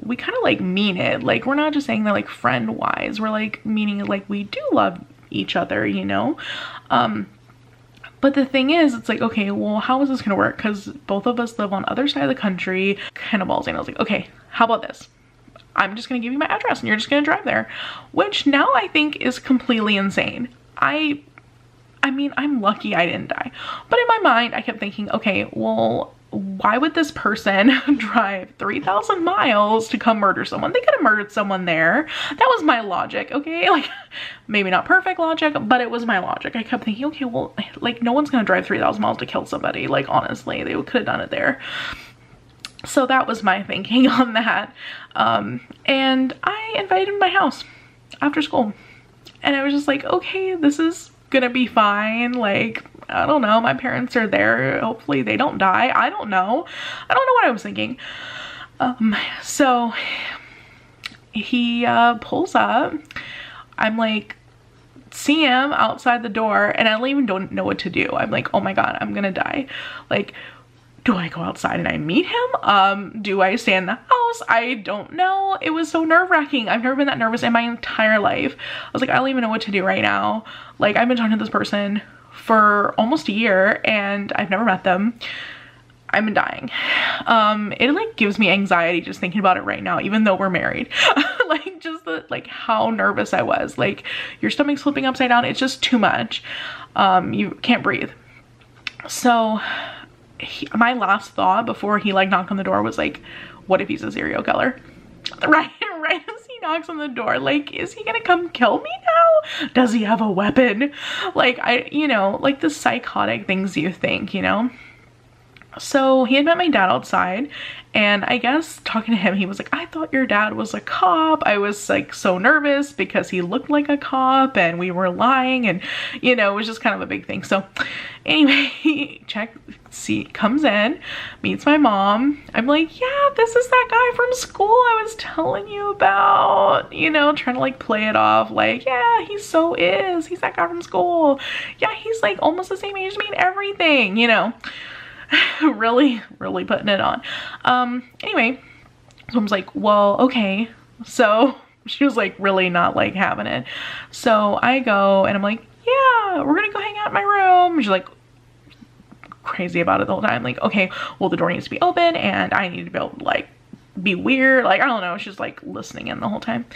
we kind of like mean it. Like, we're not just saying that like friend wise, we're like meaning it like we do love each other, you know? But the thing is, it's like, okay, well, how is this gonna work? Because both of us live on other side of the country, kind of ballsy. And I was like, okay, how about this? I'm just gonna give you my address and you're just gonna drive there. Which now I think is completely insane. I mean, I'm lucky I didn't die. But in my mind, I kept thinking, okay, well, why would this person drive 3,000 miles to come murder someone? They could have murdered someone there. That was my logic, okay? Like, maybe not perfect logic, but it was my logic. I kept thinking, okay, well, like, no one's gonna drive 3,000 miles to kill somebody. Like, honestly, they could have done it there. So that was my thinking on that. And I invited him to my house after school. And I was just like, okay, this is gonna be fine. Like, I don't know, my parents are there, hopefully they don't die. I don't know what I was thinking. So he pulls up. I'm like, see him outside the door, and I don't know what to do. I'm like, oh my god, I'm gonna die. Like, do I go outside and I meet him? Do I stay in the house? I don't know. It was so nerve-wracking. I've never been that nervous in my entire life. I was like, I don't even know what to do right now. Like, I've been talking to this person for almost a year and I've never met them. I've been dying. It like gives me anxiety just thinking about it right now, even though we're married. Like, just like how nervous I was. Like, your stomach's flipping upside down. It's just too much. You can't breathe. So my last thought before he like knocked on the door was like, what if he's a serial killer? Right as he knocks on the door, like, is he gonna come kill me now? Does he have a weapon? Like, you know, like the psychotic things you think, you know? So he had met my dad outside, and I guess talking to him, he was like, I thought your dad was a cop. I was like so nervous because he looked like a cop and we were lying, and you know, it was just kind of a big thing. So anyway, he comes in, meets my mom. I'm like, yeah, this is that guy from school I was telling you about, you know, trying to like play it off like, yeah, he's that guy from school. Yeah, he's like almost the same age as me and everything, you know. really putting it on. Anyway, so I was like, well, okay. So she was like really not like having it. So I go and I'm like, yeah, we're gonna go hang out in my room. She's like crazy about it the whole time. Like, okay, well, the door needs to be open and I need to be able to like be weird. Like, I don't know. She's like listening in the whole time.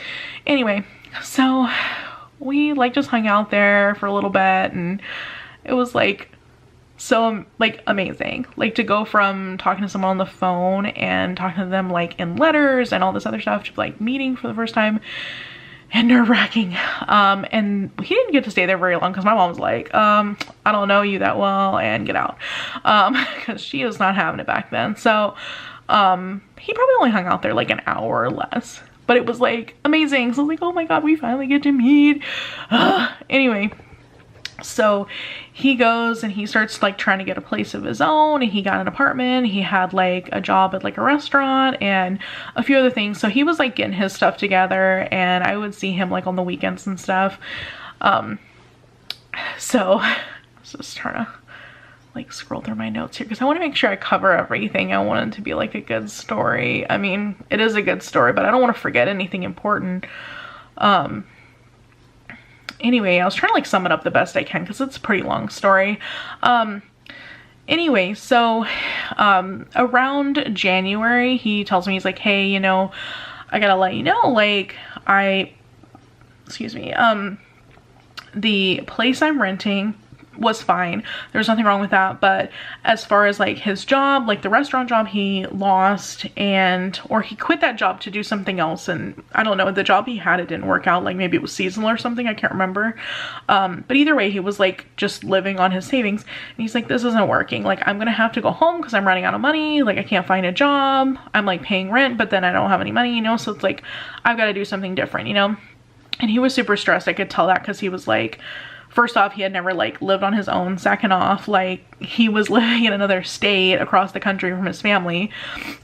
Anyway, so we like just hung out there for a little bit, and it was like so like amazing, like to go from talking to someone on the phone and talking to them like in letters and all this other stuff to like meeting for the first time, and nerve-wracking. And he didn't get to stay there very long because my mom was like, I don't know you that well and get out, because she was not having it back then. So he probably only hung out there like an hour or less, but it was like amazing. So I was like, oh my god, we finally get to meet. Anyway, so he goes and he starts like trying to get a place of his own, and he got an apartment. He had like a job at like a restaurant and a few other things. So he was like getting his stuff together, and I would see him like on the weekends and stuff. So I was just trying to like scroll through my notes here because I want to make sure I cover everything. I want it to be like a good story. I mean, it is a good story, but I don't want to forget anything important. Anyway, I was trying to like sum it up the best I can because it's a pretty long story. Anyway, so around January, he tells me, he's like, hey, you know, I gotta let you know, like, the place I'm renting was fine. There's nothing wrong with that. But as far as like his job, like the restaurant job, he lost, or he quit that job to do something else. And I don't know, the job he had, it didn't work out. Like maybe it was seasonal or something. I can't remember. But either way, he was like just living on his savings. And he's like, this isn't working. Like, I'm going to have to go home because I'm running out of money. Like, I can't find a job. I'm like paying rent, but then I don't have any money, you know? So it's like, I've got to do something different, you know? And he was super stressed. I could tell that because he was like, first off, he had never like lived on his own. Second off, like he was living in another state across the country from his family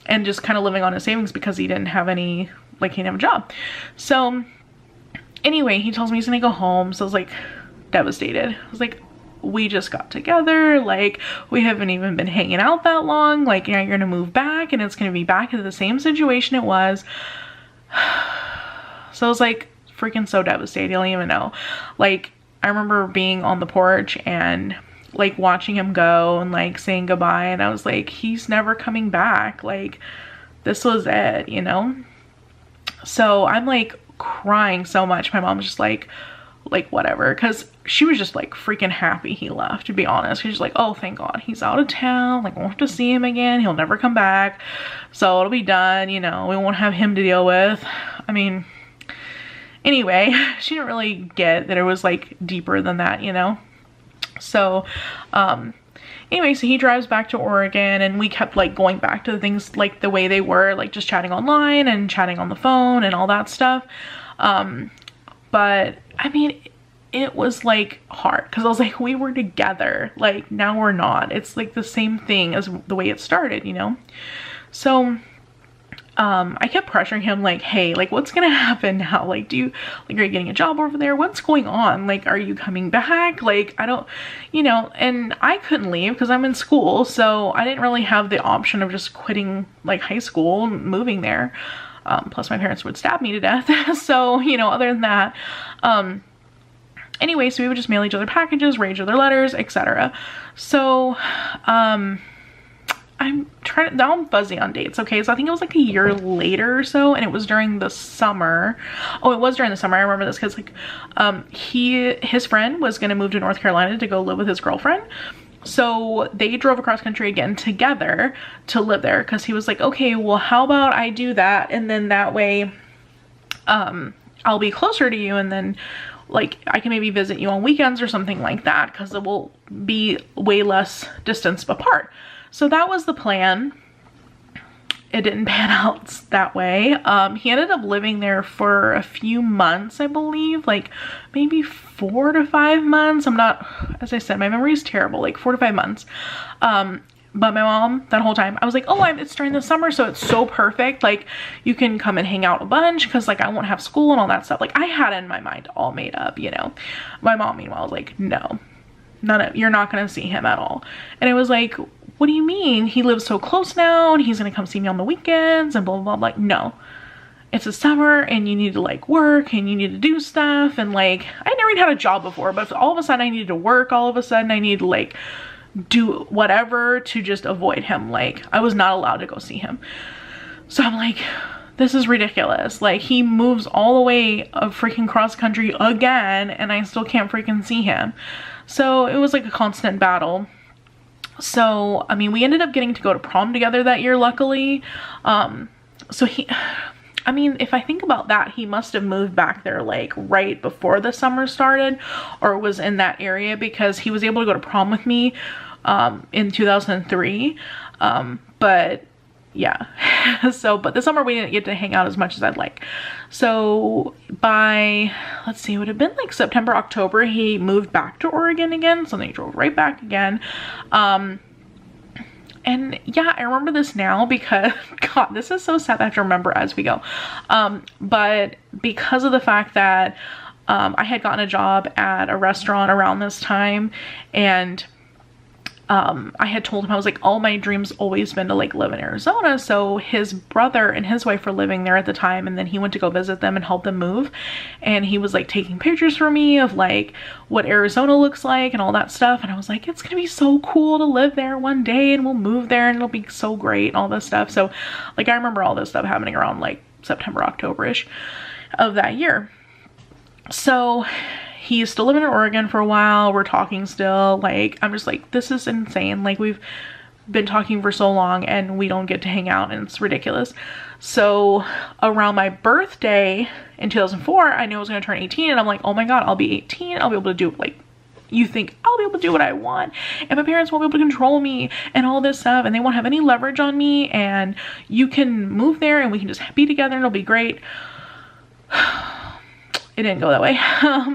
and just kind of living on his savings because he didn't have any, like he didn't have a job. So anyway, he tells me he's gonna go home. So I was like devastated. I was like, we just got together, like we haven't even been hanging out that long, like you're gonna move back and it's gonna be back into the same situation it was. So I was like freaking so devastated. I don't even know. Like I remember being on the porch and like watching him go and like saying goodbye, and I was like, he's never coming back. Like this was it, you know? So I'm like crying so much. My mom's just like whatever, because she was just like freaking happy he left, to be honest. She's like, oh thank God he's out of town, like we won't have to see him again, he'll never come back, so it'll be done, you know, we won't have him to deal with. I mean, anyway, she didn't really get that it was like deeper than that, you know? So anyway, so he drives back to Oregon, and we kept like going back to the things like the way they were, like just chatting online and chatting on the phone and all that stuff. But I mean, it was like hard because I was like, we were together, like now we're not. It's like the same thing as the way it started, you know? So I kept pressuring him like, hey, like what's gonna happen now? Like, are you getting a job over there? What's going on? Like, are you coming back? Like, I don't, you know, and I couldn't leave because I'm in school, so I didn't really have the option of just quitting like high school and moving there. Plus my parents would stab me to death. So, you know, other than that, anyway, so we would just mail each other packages, write each other letters, etc. So, I'm trying, now I'm fuzzy on dates, okay? So I think it was like a year later or so, and it was during the summer. Oh, it was during the summer. I remember this because like, his friend was gonna move to North Carolina to go live with his girlfriend. So they drove across country again together to live there, because he was like, okay, well, how about I do that, and then that way, I'll be closer to you, and then like I can maybe visit you on weekends or something like that, because it will be way less distance apart. So that was the plan. It didn't pan out that way. He ended up living there for a few months, I believe, like maybe 4 to 5 months. I'm not, as I said, my memory is terrible, like 4 to 5 months. But my mom, that whole time, I was like, oh, it's during the summer, so it's so perfect. Like, you can come and hang out a bunch, because, like, I won't have school and all that stuff. Like, I had it in my mind all made up, you know. My mom, meanwhile, was like, no, you're not going to see him at all. And it was like, what do you mean? He lives so close now, and he's going to come see me on the weekends, and blah, blah, blah. Like, no. It's the summer, and you need to, like, work, and you need to do stuff, and, like, I never even had a job before, but all of a sudden I needed to work, all of a sudden I needed to, like, do whatever to just avoid him. Like, I was not allowed to go see him. So I'm like, this is ridiculous. Like, he moves all the way of freaking cross country again, and I still can't freaking see him. So it was like a constant battle. So, I mean, we ended up getting to go to prom together that year, luckily. So I mean, if I think about that, he must have moved back there like right before the summer started, or was in that area, because he was able to go to prom with me in 2003. But yeah, so, but the summer we didn't get to hang out as much as I'd like. So by, let's see, it would have been like September, October, he moved back to Oregon again. So then he drove right back again. And yeah, I remember this now because, God, this is so sad that I have to remember as we go. But because of the fact that I had gotten a job at a restaurant around this time, and I had told him, I was like, all my dreams always been to like live in Arizona. So his brother and his wife were living there at the time, and then he went to go visit them and help them move, and he was like taking pictures for me of like what Arizona looks like and all that stuff, and I was like, it's gonna be so cool to live there one day, and we'll move there and it'll be so great and all this stuff. So like, I remember all this stuff happening around like September, October-ish of that year. So he's still living in Oregon for a while. We're talking still. Like, I'm just like, this is insane. Like, we've been talking for so long and we don't get to hang out, and it's ridiculous. So around my birthday in 2004, I knew I was going to turn 18, and I'm like, oh my God, I'll be 18. I'll be able to do, like, you think I'll be able to do what I want, and my parents won't be able to control me and all this stuff, and they won't have any leverage on me, and you can move there and we can just be together and it'll be great. It didn't go that way.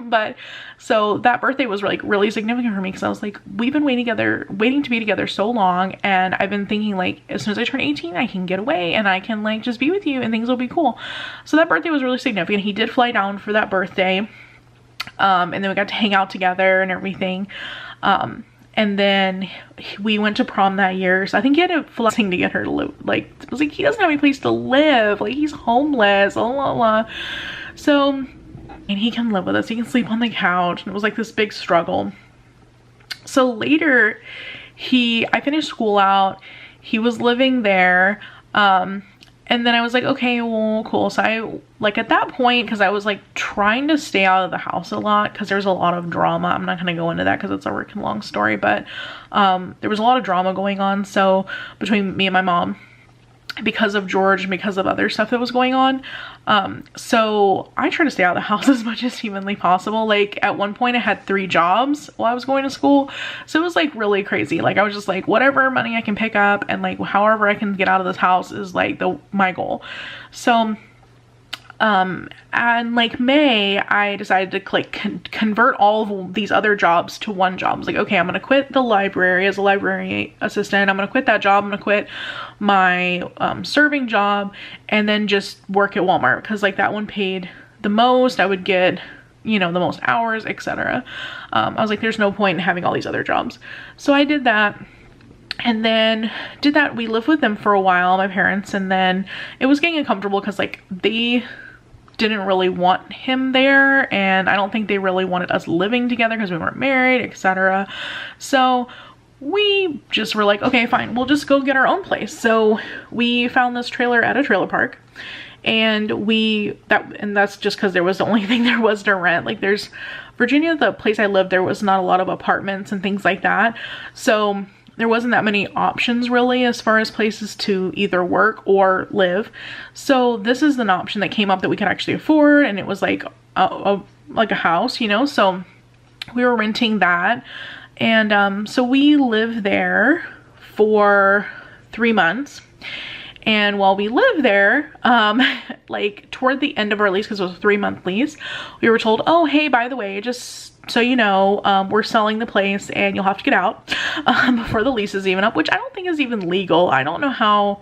But so that birthday was like really significant for me, because I was like, we've been waiting to be together so long, and I've been thinking like, as soon as I turn 18, I can get away and I can like just be with you and things will be cool. So that birthday was really significant. He did fly down for that birthday. And then we got to hang out together and everything. And then we went to prom that year. So I think he had a flexing to get her to live. Like, it was like, he doesn't have any place to live. Like, he's homeless, blah, blah, blah. So, and he can live with us. He can sleep on the couch. And it was like this big struggle. So later, I finished school out. He was living there. And then I was like, okay, well, cool. So I, like, at that point, because I was like trying to stay out of the house a lot because there's a lot of drama. I'm not going to go into that because it's a freaking long story, but there was a lot of drama going on. So between me and my mom, because of George and because of other stuff that was going on. So I try to stay out of the house as much as humanly possible. Like, at one point I had 3 jobs while I was going to school. So it was like really crazy. Like, I was just like, whatever money I can pick up and like however I can get out of this house is like my goal. So and like May, I decided to like convert all of these other jobs to one job. I was like, okay, I'm gonna quit the library as a library assistant. I'm gonna quit that job. I'm gonna quit my serving job and then just work at Walmart because like that one paid the most. I would get, you know, the most hours, etc. I was like, there's no point in having all these other jobs. So I did that. And then we lived with them for a while, my parents, and then it was getting uncomfortable because like they didn't really want him there, and I don't think they really wanted us living together because we weren't married, etc. So we just were like, okay, fine, we'll just go get our own place. So we found this trailer at a trailer park, and that's just because there was the only thing there was to rent. Like, there's Virginia, the place I lived, there was not a lot of apartments and things like that. So there wasn't that many options really as far as places to either work or live. So this is an option that came up that we could actually afford, and it was like a house, you know. So we were renting that, and so we lived there for 3 months. And while we lived there, like toward the end of our lease, because it was a 3-month lease, we were told, oh, hey, by the way, just so you know, we're selling the place and you'll have to get out before the lease is even up, which I don't think is even legal. I don't know.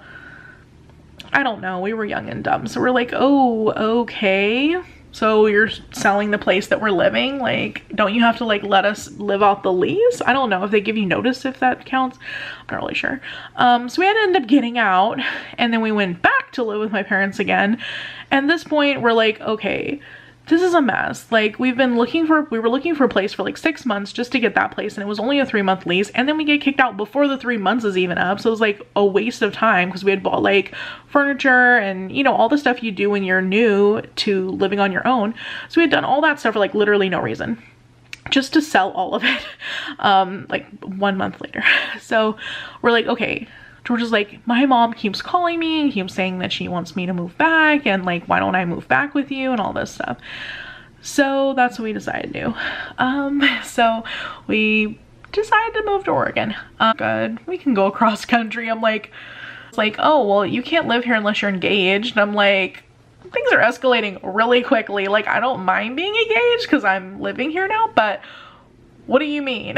We were young and dumb. So we're like, oh, okay. So you're selling the place that we're living? Like, don't you have to like let us live out the lease? I don't know if they give you notice if that counts. I'm not really sure. So we had to end up getting out, and then we went back to live with my parents again. And at this point we're like, okay, this is a mess. Like, we were looking for a place for like 6 months just to get that place, and it was only a 3-month lease, and then we get kicked out before the 3 months is even up. So it was like a waste of time because we had bought like furniture and, you know, all the stuff you do when you're new to living on your own. So we had done all that stuff for like literally no reason, just to sell all of it like 1 month later. So we're like, okay, George is like, my mom keeps calling me and keeps saying that she wants me to move back, and like, why don't I move back with you and all this stuff. So that's what we decided to do. So we decided to move to Oregon. Good, we can go across country. I'm like, it's like, oh, well, you can't live here unless you're engaged. And I'm like, things are escalating really quickly. Like, I don't mind being engaged because I'm living here now, but what do you mean?